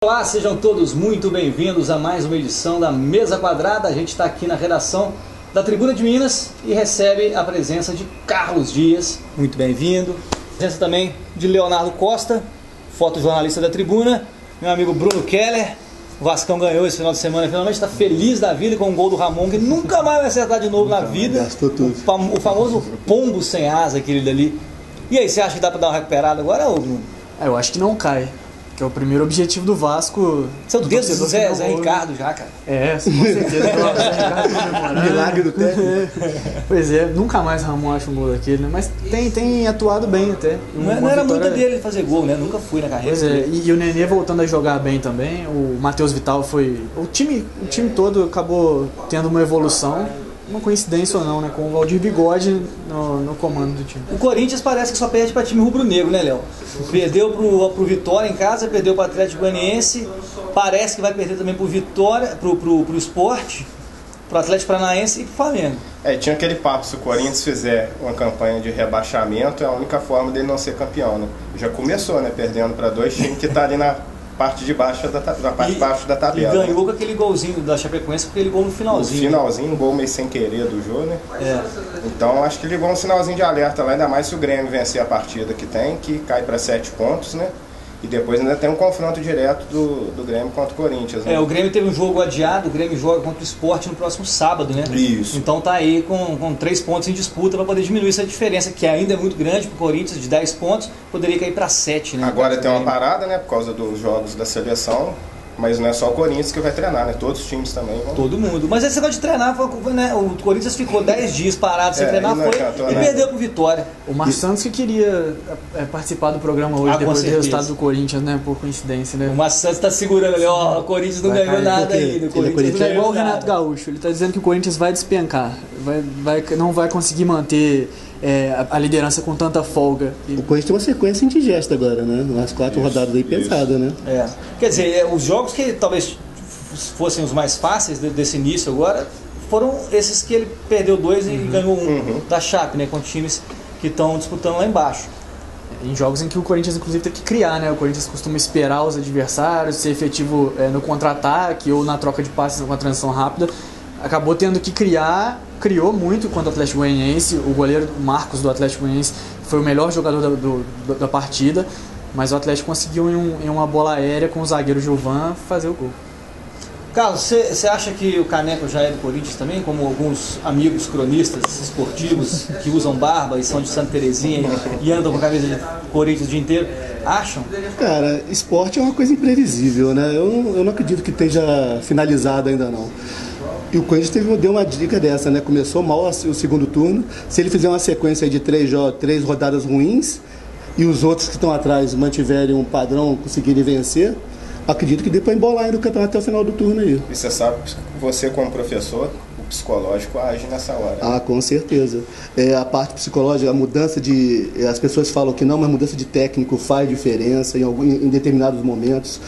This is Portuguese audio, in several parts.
Olá, sejam todos muito bem-vindos a mais uma edição da Mesa Quadrada. A gente está aqui na redação da Tribuna de Minas e recebe a presença de Carlos Dias, muito bem-vindo. Presença também de Leonardo Costa, fotojornalista da Tribuna, meu amigo Bruno Keller. O Vascão ganhou esse final de semana, finalmente está feliz da vida com o gol do Ramon, que nunca mais vai acertar de novo na vida. Gastou tudo. O famoso pombo sem asa, aquele dali. E aí, você acha que dá para dar uma recuperada agora, ou Bruno? Eu acho que não cai. Que é o primeiro objetivo do Vasco. Você é o dedo do Zé Ricardo já, cara. É, com certeza. Zé Ricardo Milagre do técnico. Pois é, nunca mais Ramon acha um gol daquele, né? Mas tem atuado bem até. Não era muita dele fazer gol, né? Nunca fui na carreira. Pois é, e o Nenê voltando a jogar bem também. O Matheus Vital foi... O time todo acabou tendo uma evolução. Uma coincidência ou não, né? Com o Valdir Bigode no comando do time. O Corinthians parece que só perde para time rubro-negro, né, Léo? Perdeu pro Vitória em casa, perdeu para o Atlético Goianiense, parece que vai perder também pro Vitória, pro Sport, pro Atlético Paranaense e pro Flamengo. Tinha aquele papo, se o Corinthians fizer uma campanha de rebaixamento, é a única forma dele não ser campeão, né? Já começou, né? Perdendo para dois times que tá ali na parte de baixo da tabela. E ganhou, né? Com aquele golzinho da Chapecoense, com aquele gol no finalzinho. No finalzinho, um gol meio sem querer do jogo, né? Então acho que ligou um sinalzinho de alerta lá, ainda mais se o Grêmio vencer a partida que tem, que cai para 7 pontos, né? E depois ainda tem um confronto direto do Grêmio contra o Corinthians, né? O Grêmio teve um jogo adiado, o Grêmio joga contra o Sport no próximo sábado, né? Isso. Então tá aí com 3 pontos em disputa para poder diminuir essa diferença, que ainda é muito grande pro Corinthians, de 10 pontos, poderia cair para 7, né? Agora tem uma parada, né? Por causa dos jogos da seleção. Mas não é só o Corinthians que vai treinar, né? Todos os times também vão. Todo mundo. Mas esse negócio de treinar, né? O Corinthians ficou 10 dias parado sem treinar e perdeu pro Vitória. O Marcos Santos que queria participar do programa hoje, depois do resultado do Corinthians, né? Por coincidência, né? O Marcos Santos tá segurando ali, ó, o Corinthians não ganhou nada ainda. O Corinthians é igual o Renato Gaúcho, ele tá dizendo que o Corinthians vai despencar, não vai conseguir manter a liderança com tanta folga. O Corinthians tem uma sequência indigesta agora, né? Umas 4 rodadas aí pesadas, né? Quer dizer, os jogos que talvez fossem os mais fáceis desse início agora foram esses que ele perdeu 2 e ganhou um da Chape, né? Com times que estão disputando lá embaixo. Em jogos em que o Corinthians inclusive tem que criar, né? O Corinthians costuma esperar os adversários, ser efetivo no contra-ataque ou na troca de passes com a transição rápida. Acabou tendo que criou muito contra o Atlético Goianiense. O goleiro Marcos do Atlético Goianiense foi o melhor jogador da partida, mas o Atlético conseguiu em uma bola aérea com o zagueiro Gilvan fazer o gol. Carlos, você acha que o Caneco já é do Corinthians também, como alguns amigos cronistas esportivos que usam barba e são de Santa Terezinha e andam com a camisa de Corinthians o dia inteiro, acham? Cara, esporte é uma coisa imprevisível, né? Eu não acredito que esteja finalizado ainda não. E o Corinthians deu uma dica dessa, né? Começou mal o segundo turno. Se ele fizer uma sequência de 3 rodadas ruins e os outros que estão atrás mantiverem um padrão, conseguirem vencer, acredito que dê para embolar ainda o campeonato até o final do turno aí. E você sabe que você, como professor, o psicológico age nessa hora. Ah, com certeza. A parte psicológica, a mudança de... As pessoas falam que não, mas mudança de técnico faz diferença em determinados momentos.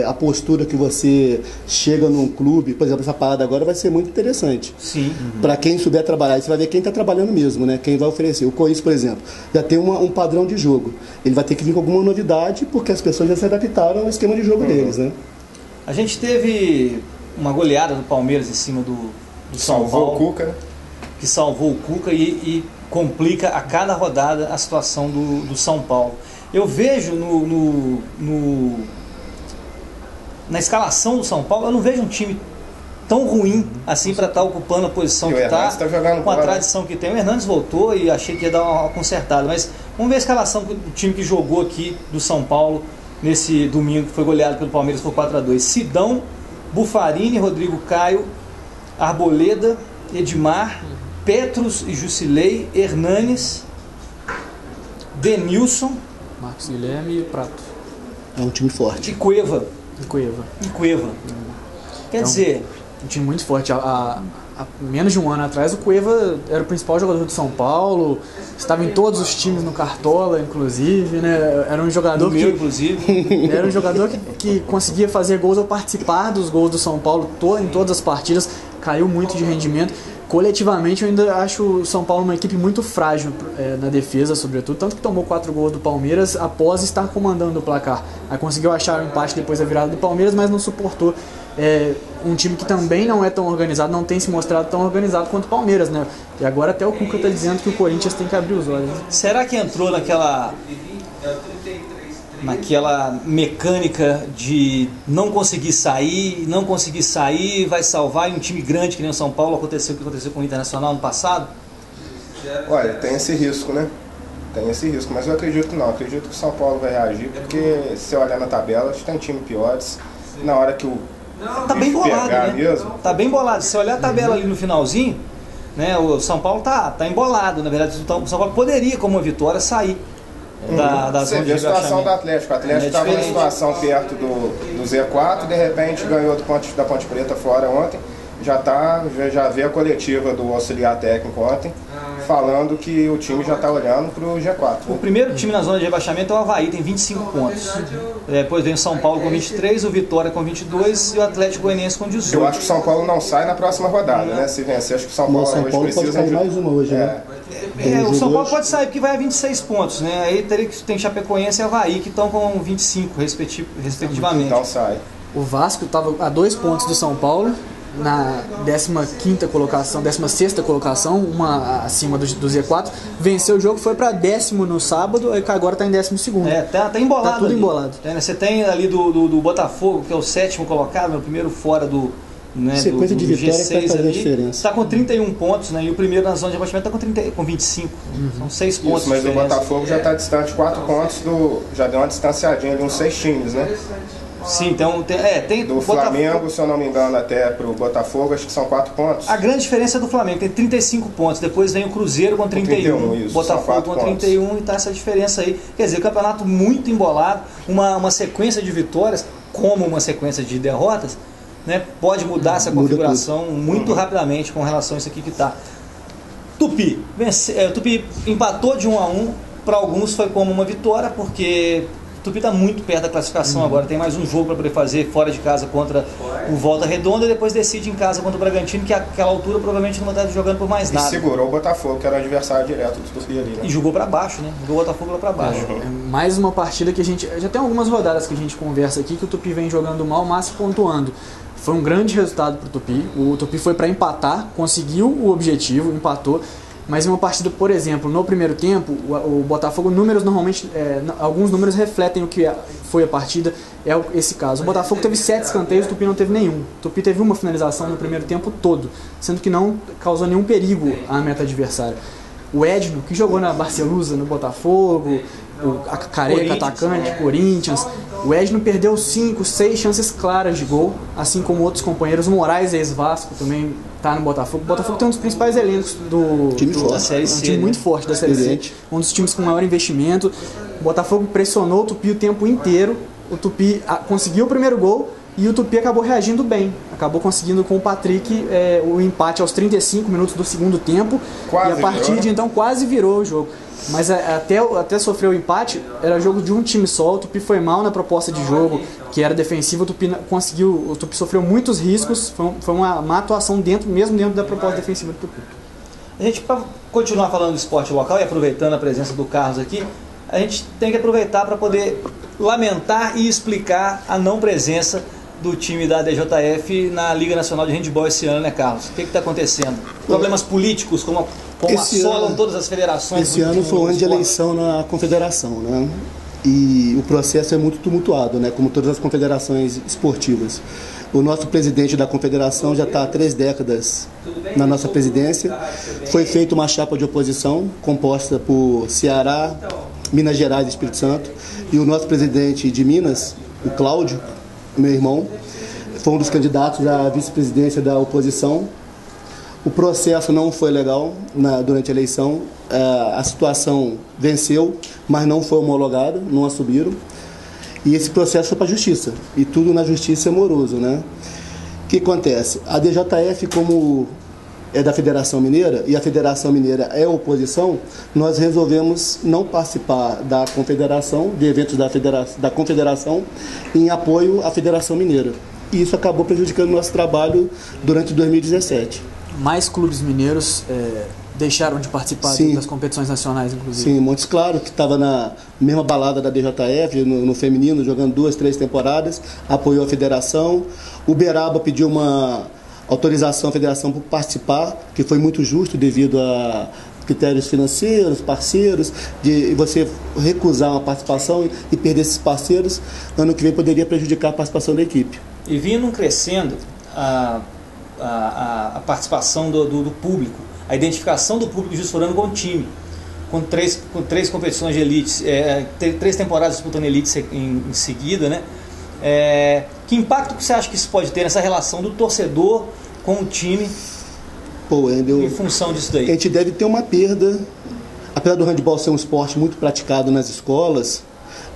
A postura que você chega num clube, por exemplo, essa parada agora vai ser muito interessante. Sim. Para quem souber trabalhar, você vai ver quem está trabalhando mesmo, né? Quem vai oferecer. O Corinthians, por exemplo, já tem um padrão de jogo. Ele vai ter que vir com alguma novidade, porque as pessoas já se adaptaram ao esquema de jogo deles, né? A gente teve uma goleada do Palmeiras em cima do São Paulo, o Cuca, que salvou o Cuca e complica a cada rodada a situação do São Paulo. Eu vejo na escalação do São Paulo, eu não vejo um time tão ruim assim para estar ocupando a posição que está, com a tradição que tem. O Hernandes voltou e achei que ia dar uma consertada, mas vamos ver a escalação do time que jogou aqui do São Paulo nesse domingo, que foi goleado pelo Palmeiras por 4-2. Sidão, Bufarini, Rodrigo Caio, Arboleda, Edmar, Petros e Jusilei, Hernanes, Denilson, Marcos Guilherme e Prato. É um time forte. E Cueva. Quer dizer, um time muito forte. Há menos de um ano atrás, o Cueva era o principal jogador do São Paulo, estava em todos os times no Cartola, inclusive, né? Era um jogador era um jogador que conseguia fazer gols ou participar dos gols do São Paulo em todas as partidas, caiu muito de rendimento. Coletivamente eu ainda acho o São Paulo uma equipe muito frágil na defesa, sobretudo, tanto que tomou 4 gols do Palmeiras após estar comandando o placar. Aí conseguiu achar o empate depois da virada do Palmeiras, mas não suportou um time que também não é tão organizado, não tem se mostrado tão organizado quanto o Palmeiras, né? E agora até o Cuca está dizendo que o Corinthians tem que abrir os olhos. Será que entrou naquela mecânica de não conseguir sair, vai salvar, e um time grande que nem o São Paulo, aconteceu o que aconteceu com o Internacional no passado? Olha, tem esse risco, né? Tem esse risco, mas eu acredito que não. Acredito que o São Paulo vai reagir, porque se você olhar na tabela, tem times piores. Na hora que o tá bem bolado, né? Mesmo, tá bem bolado. Se você olhar a tabela ali no finalzinho, né, o São Paulo tá embolado. Na verdade, o São Paulo poderia, com uma vitória, sair da zona de rebaixamento. A situação do Atlético. O Atlético estava numa situação perto do Z4, de repente ganhou da Ponte Preta fora ontem. Já vê a coletiva do auxiliar técnico ontem, falando que o time já está olhando para o G4. O primeiro time na zona de rebaixamento é o Avaí, tem 25 pontos. Depois vem o São Paulo com 23, o Vitória com 22 e o Atlético Goianiense com 18. Eu acho que o São Paulo não sai na próxima rodada, né? Se vencer, acho que o São Paulo, hoje precisa sair mais uma hoje, né? O São Paulo pode sair porque vai a 26 pontos, né? Aí tem Chapecoense e Avaí que estão com 25 respectivamente. Então sai. O Vasco estava a 2 pontos do São Paulo, na 16ª colocação, uma acima do Z4, venceu o jogo, foi para 10º no sábado, e agora está em 12º. Tá embolado. Tá tudo ali. Embolado. Você tem ali do Botafogo, que é o 7º colocado, o primeiro fora do sequência de vitória que vai fazer a diferença. Está com 31 pontos, né? E o primeiro na zona de rebaixamento está com 25. São 6 pontos. Isso, mas o Botafogo já está distante 4 pontos já deu uma distanciadinha ali, uns 6 times, né? Sim, então tem do Flamengo, se eu não me engano, até pro Botafogo, acho que são 4 pontos. A grande diferença é do Flamengo, tem 35 pontos, depois vem o Cruzeiro com 31, isso, Botafogo com 31 pontos. E tá essa diferença aí. Quer dizer, o campeonato muito embolado, uma sequência de vitórias, como uma sequência de derrotas, né, pode mudar essa configuração muito rapidamente com relação a isso aqui que tá. Tupi empatou de 1-1, para alguns foi como uma vitória, porque o Tupi está muito perto da classificação agora, tem mais um jogo para poder fazer fora de casa contra o Volta Redonda e depois decide em casa contra o Bragantino, que àquela altura provavelmente não vai estar jogando por mais nada. E segurou o Botafogo, que era o adversário direto do Tupi ali, né? E jogou para baixo, né? Jogou o Botafogo lá para baixo. Mais uma partida que a gente... Já tem algumas rodadas que a gente conversa aqui que o Tupi vem jogando mal, mas pontuando. Foi um grande resultado para o Tupi. O Tupi foi para empatar, conseguiu o objetivo, empatou. Mas em uma partida, por exemplo, no primeiro tempo, o Botafogo, alguns números refletem o que foi a partida, esse caso. O Botafogo teve 7 escanteios, o Tupi não teve nenhum. O Tupi teve uma finalização no primeiro tempo todo, sendo que não causou nenhum perigo à meta adversária. O Edno, que jogou na Barcelusa, no Botafogo, a Careca, atacante, Corinthians, o Edno perdeu 5, 6 chances claras de gol, assim como outros companheiros. O Moraes, ex-Vasco, também está no Botafogo. O Botafogo tem um dos principais elencos da Série C, um time muito forte da Série C, um dos times com maior investimento. O Botafogo pressionou o Tupi o tempo inteiro, o Tupi conseguiu o primeiro gol e o Tupi acabou reagindo bem, acabou conseguindo com o Patrick o empate aos 35 minutos do segundo tempo, e a partir de então quase virou o jogo. Mas até sofrer o empate, era jogo de um time só, o Tupi foi mal na proposta de jogo, que era defensiva, o Tupi sofreu muitos riscos, foi uma má atuação mesmo dentro da proposta defensiva do Tupi. A gente, para continuar falando do esporte local e aproveitando a presença do Carlos aqui, a gente tem que aproveitar para poder lamentar e explicar a não presença do time da DJF na Liga Nacional de Handebol esse ano, né, Carlos? O que está acontecendo? Problemas políticos, como assolam todas as federações? Esse ano foi um ano de eleição na confederação, né? E o processo é muito tumultuado, né? Como todas as confederações esportivas. O nosso presidente da confederação já está há 3 décadas na nossa presidência. Foi feita uma chapa de oposição composta por Ceará, Minas Gerais e Espírito Santo. E o nosso presidente de Minas, o Cláudio, meu irmão, foi um dos candidatos à vice-presidência da oposição. O processo não foi legal durante a eleição. A situação venceu, mas não foi homologada, não assumiram. E esse processo foi para a justiça. E tudo na justiça é moroso, né? O que acontece? A DJF, como é da Federação Mineira, e a Federação Mineira é oposição, nós resolvemos não participar da confederação, de eventos da confederação, em apoio à Federação Mineira. E isso acabou prejudicando o nosso trabalho durante 2017. mais clubes mineiros deixaram de participar das competições nacionais, inclusive. Sim, Montes Claros, que estava na mesma balada da DJF, no feminino, jogando 2, 3 temporadas, apoiou a federação. Uberaba pediu uma autorização à federação para participar, que foi muito justo devido a critérios financeiros, parceiros, de você recusar uma participação e perder esses parceiros, ano que vem poderia prejudicar a participação da equipe. E vindo crescendo a participação do público, a identificação do público de Juiz de Fora com o time, com três competições de elite, 3 temporadas disputando elite em seguida, né? Que impacto que você acha que isso pode ter nessa relação do torcedor com o time? Em função disso daí? A gente deve ter uma perda, apesar do handebol ser um esporte muito praticado nas escolas,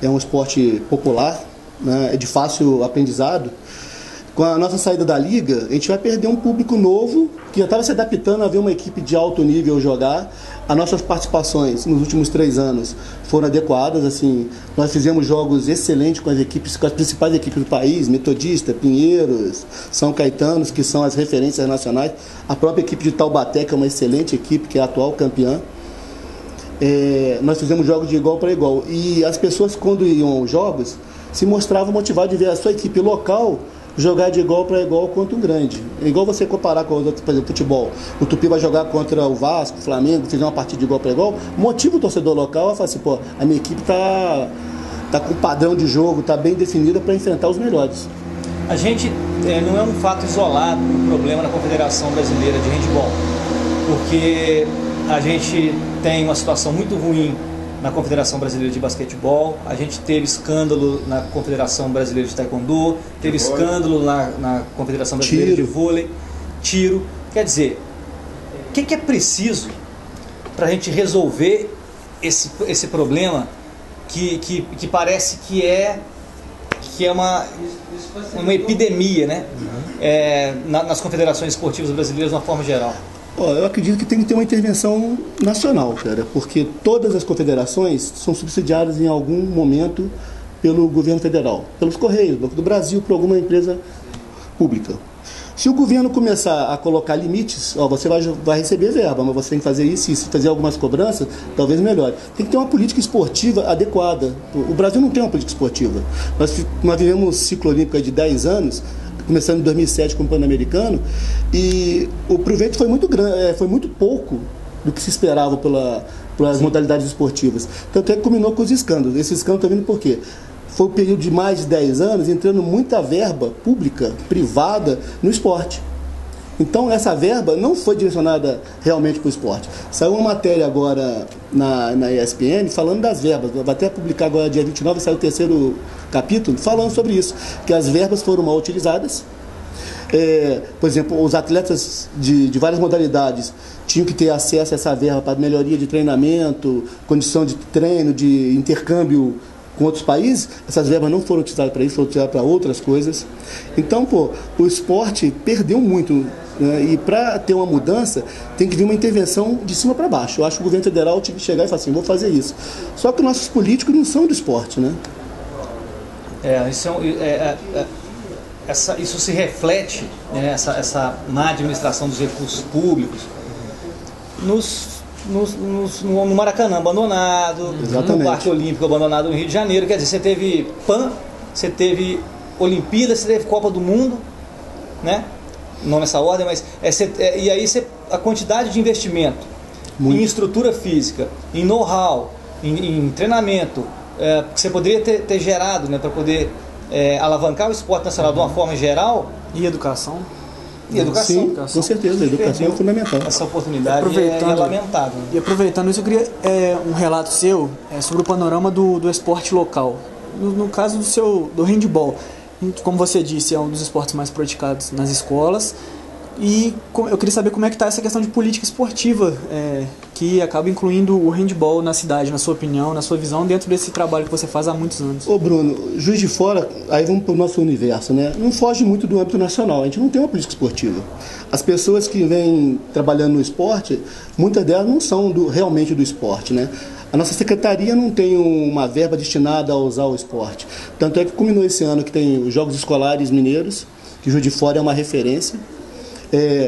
é um esporte popular, né, é de fácil aprendizado. Com a nossa saída da liga, a gente vai perder um público novo que já estava se adaptando a ver uma equipe de alto nível jogar. As nossas participações nos últimos 3 anos foram adequadas, assim, nós fizemos jogos excelentes com as principais equipes do país, Metodista, Pinheiros, São Caetano, que são as referências nacionais, a própria equipe de Taubaté, que é uma excelente equipe, que é a atual campeã. Nós fizemos jogos de igual para igual, e as pessoas, quando iam aos jogos, se mostravam motivadas de ver a sua equipe local jogar de igual para igual contra um grande. É igual você comparar com os outros, por exemplo, futebol. O Tupi vai jogar contra o Vasco, o Flamengo, fizer uma partida de igual para igual, motiva o torcedor local a falar assim, pô, a minha equipe tá com padrão de jogo, tá bem definida para enfrentar os melhores. A gente não é um fato isolado o problema na Confederação Brasileira de Handebol, porque a gente tem uma situação muito ruim na Confederação Brasileira de Basquetebol, a gente teve escândalo na Confederação Brasileira de Taekwondo, teve escândalo na Confederação Brasileira de Vôlei, tiro. Quer dizer, o que é preciso para a gente resolver esse problema que parece que é uma epidemia, né? Nas confederações esportivas brasileiras de uma forma geral? Eu acredito que tem que ter uma intervenção nacional, cara, porque todas as confederações são subsidiadas em algum momento pelo governo federal, pelos Correios, Banco do Brasil, por alguma empresa pública. Se o governo começar a colocar limites, você vai receber verba, mas você tem que fazer isso e fazer algumas cobranças, talvez melhore. Tem que ter uma política esportiva adequada. O Brasil não tem uma política esportiva. Nós vivemos um ciclo olímpico de 10 anos, começando em 2007 com o Pan-Americano, e o proveito foi muito grande, foi muito pouco do que se esperava pelas modalidades esportivas. Tanto é que culminou com os escândalos. Esse escândalo está vindo por quê? Foi um período de mais de 10 anos entrando muita verba pública, privada, no esporte. Então essa verba não foi direcionada realmente para o esporte. Saiu uma matéria agora na ESPN falando das verbas. Vai até publicar agora dia 29, sai o 3º capítulo falando sobre isso, que as verbas foram mal utilizadas. Por exemplo, os atletas de várias modalidades tinham que ter acesso a essa verba para melhoria de treinamento, condição de treino, de intercâmbio com outros países. Essas verbas não foram utilizadas para isso, foram utilizadas para outras coisas. Então, o esporte perdeu muito, né? E para ter uma mudança, tem que vir uma intervenção de cima para baixo. Eu acho que o governo federal tinha que chegar e falar assim, vou fazer isso. Só que nossos políticos não são do esporte, né? Isso se reflete, né, essa má administração dos recursos públicos no Maracanã abandonado, exatamente, no Parque Olímpico abandonado no Rio de Janeiro. Quer dizer, você teve PAN, você teve Olimpíada, você teve Copa do Mundo, né? Não nessa ordem, mas e aí a quantidade de investimento em estrutura física, em know-how, em treinamento, que você poderia ter gerado, né, para poder alavancar o esporte nacional de uma forma geral. E educação. Sim, com certeza, a educação é fundamental. Essa oportunidade é lamentável. E aproveitando isso, eu queria um relato seu sobre o panorama do esporte local. No caso do handebol, como você disse, é um dos esportes mais praticados nas escolas. E eu queria saber como é que está essa questão de política esportiva que acaba incluindo o handebol na cidade, na sua opinião, na sua visão, dentro desse trabalho que você faz há muitos anos. Ô Bruno, Juiz de Fora, aí vamos para o nosso universo, né? Não foge muito do âmbito nacional, a gente não tem uma política esportiva. As pessoas que vêm trabalhando no esporte, muitas delas não são realmente do esporte, né? A nossa secretaria não tem uma verba destinada a usar o esporte. Tanto é que culminou esse ano que tem os Jogos Escolares Mineiros, que Juiz de Fora é uma referência.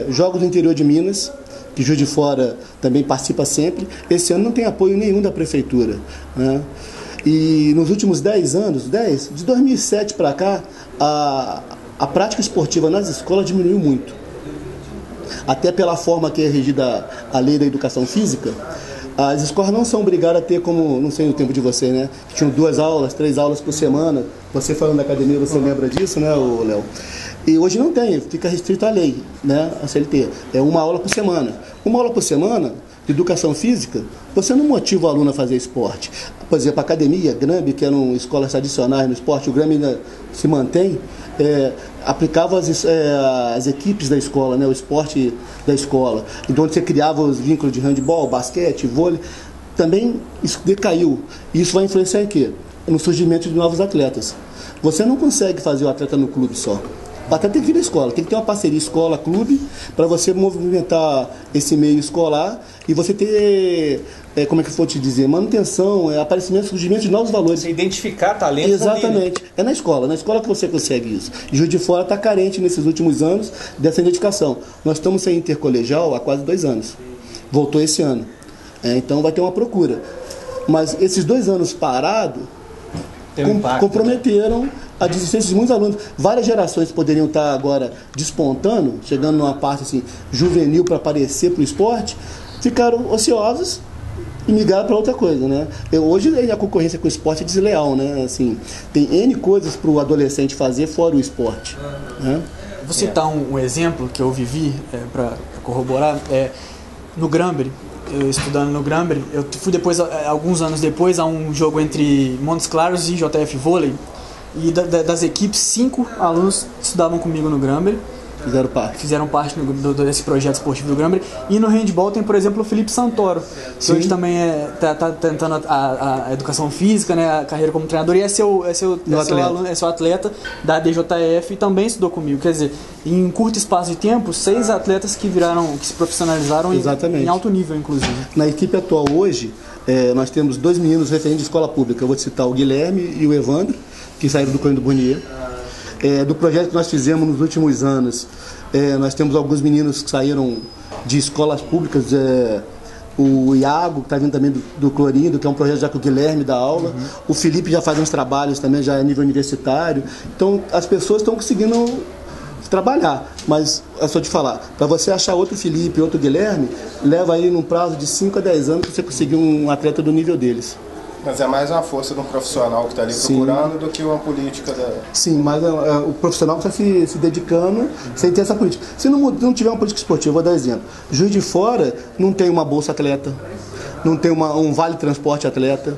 Jogos do interior de Minas, que Juiz de Fora também participa sempre. Esse ano não tem apoio nenhum da prefeitura, né? E nos últimos 10 anos, de 2007 para cá, a prática esportiva nas escolas diminuiu muito. Até pela forma que é regida a lei da educação física, as escolas não são obrigadas a ter, como, não sei no tempo de você, né? Que tinham 2 aulas, 3 aulas por semana. Você falando da academia, você lembra disso, né, Léo? E hoje não tem, fica restrito à lei, né, a CLT. É 1 aula por semana. 1 aula por semana de educação física, você não motiva o aluno a fazer esporte. Por exemplo, a academia, Grambi, que eram escolas tradicionais no esporte, o Grambi ainda se mantém, aplicava as equipes da escola, né, o esporte da escola, então você criava os vínculos de handebol, basquete, vôlei, também isso decaiu. E isso vai influenciar em quê? No surgimento de novos atletas. Você não consegue fazer o atleta no clube só. O atleta tem que vir da escola, tem que ter uma parceria escola-clube para você movimentar esse meio escolar e você ter, como é que eu vou te dizer, manutenção, aparecimento, surgimento de novos valores. Você identificar talentos. Exatamente. Ali, né? É na escola que você consegue isso. E Juiz de Fora está carente nesses últimos anos dessa dedicação. Nós estamos sem intercolegial há quase 2 anos. Voltou esse ano. Então vai ter uma procura. Mas esses 2 anos parados comprometeram a desistência de muitos alunos. Várias gerações poderiam estar agora despontando, chegando numa parte assim, juvenil para aparecer para o esporte, ficaram ociosos e migraram para outra coisa, né? Hoje a concorrência com o esporte é desleal, né? Assim, tem N coisas para o adolescente fazer fora o esporte, né? Vou citar um exemplo que eu vivi para corroborar. No Grambre, eu estudando no Grambre, eu fui depois, alguns anos depois, a um jogo entre Montes Claros e JF Vôlei. E das equipes, 5 alunos estudavam comigo no Grambre. Fizeram parte desse projeto esportivo do Grambre. E no handball tem, por exemplo, o Felipe Santoro, que hoje também tá tentando a educação física, né, a carreira como treinador, e é seu atleta da DJF e também estudou comigo. Quer dizer, em curto espaço de tempo, 6 atletas que se profissionalizaram em alto nível, inclusive. Na equipe atual hoje, nós temos 2 meninos referentes de escola pública. Eu vou citar o Guilherme e o Evandro, que saíram do Cândido Burnier. Do projeto que nós fizemos nos últimos anos, nós temos alguns meninos que saíram de escolas públicas, o Iago, que está vindo também do Clorindo, que é um projeto já que o Guilherme dá aula, o Felipe já faz uns trabalhos também, já a nível universitário. Então as pessoas estão conseguindo trabalhar, mas é só te falar, para você achar outro Felipe, outro Guilherme, leva aí num prazo de 5 a 10 anos para você conseguir um atleta do nível deles. Mas é mais uma força de um profissional que está ali procurando do que uma política da... Sim, mas o profissional está se dedicando sem ter essa política. Se não tiver uma política esportiva, vou dar exemplo. Juiz de Fora não tem uma bolsa atleta, não tem um vale transporte atleta.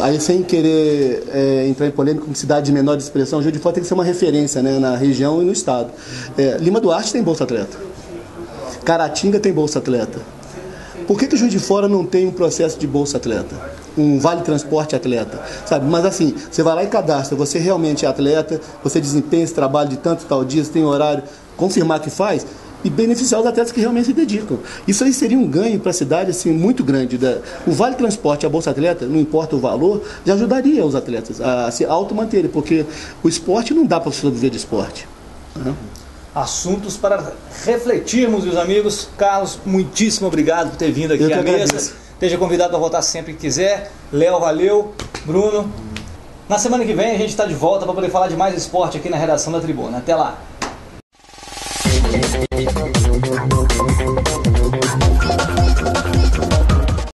Aí, sem querer entrar em polêmica com cidade de menor expressão, Juiz de Fora tem que ser uma referência, né, na região e no estado. Lima Duarte tem bolsa atleta. Caratinga tem bolsa atleta. Por que Juiz de Fora não tem um processo de bolsa atleta? Um vale transporte atleta, sabe? Mas assim, você vai lá e cadastra, você realmente é atleta, você desempenha esse trabalho de tanto tal dia, você tem horário, confirmar que faz e beneficiar os atletas que realmente se dedicam. Isso aí seria um ganho para a cidade assim, muito grande. O vale transporte, a bolsa atleta, não importa o valor, já ajudaria os atletas a se automanterem, porque o esporte não dá para sobreviver de esporte, né? Assuntos para refletirmos, meus amigos. Carlos, muitíssimo obrigado por ter vindo aqui à mesa. Esteja convidado para voltar sempre que quiser. Léo, valeu. Bruno. Na semana que vem a gente está de volta para poder falar de mais esporte aqui na redação da Tribuna. Até lá.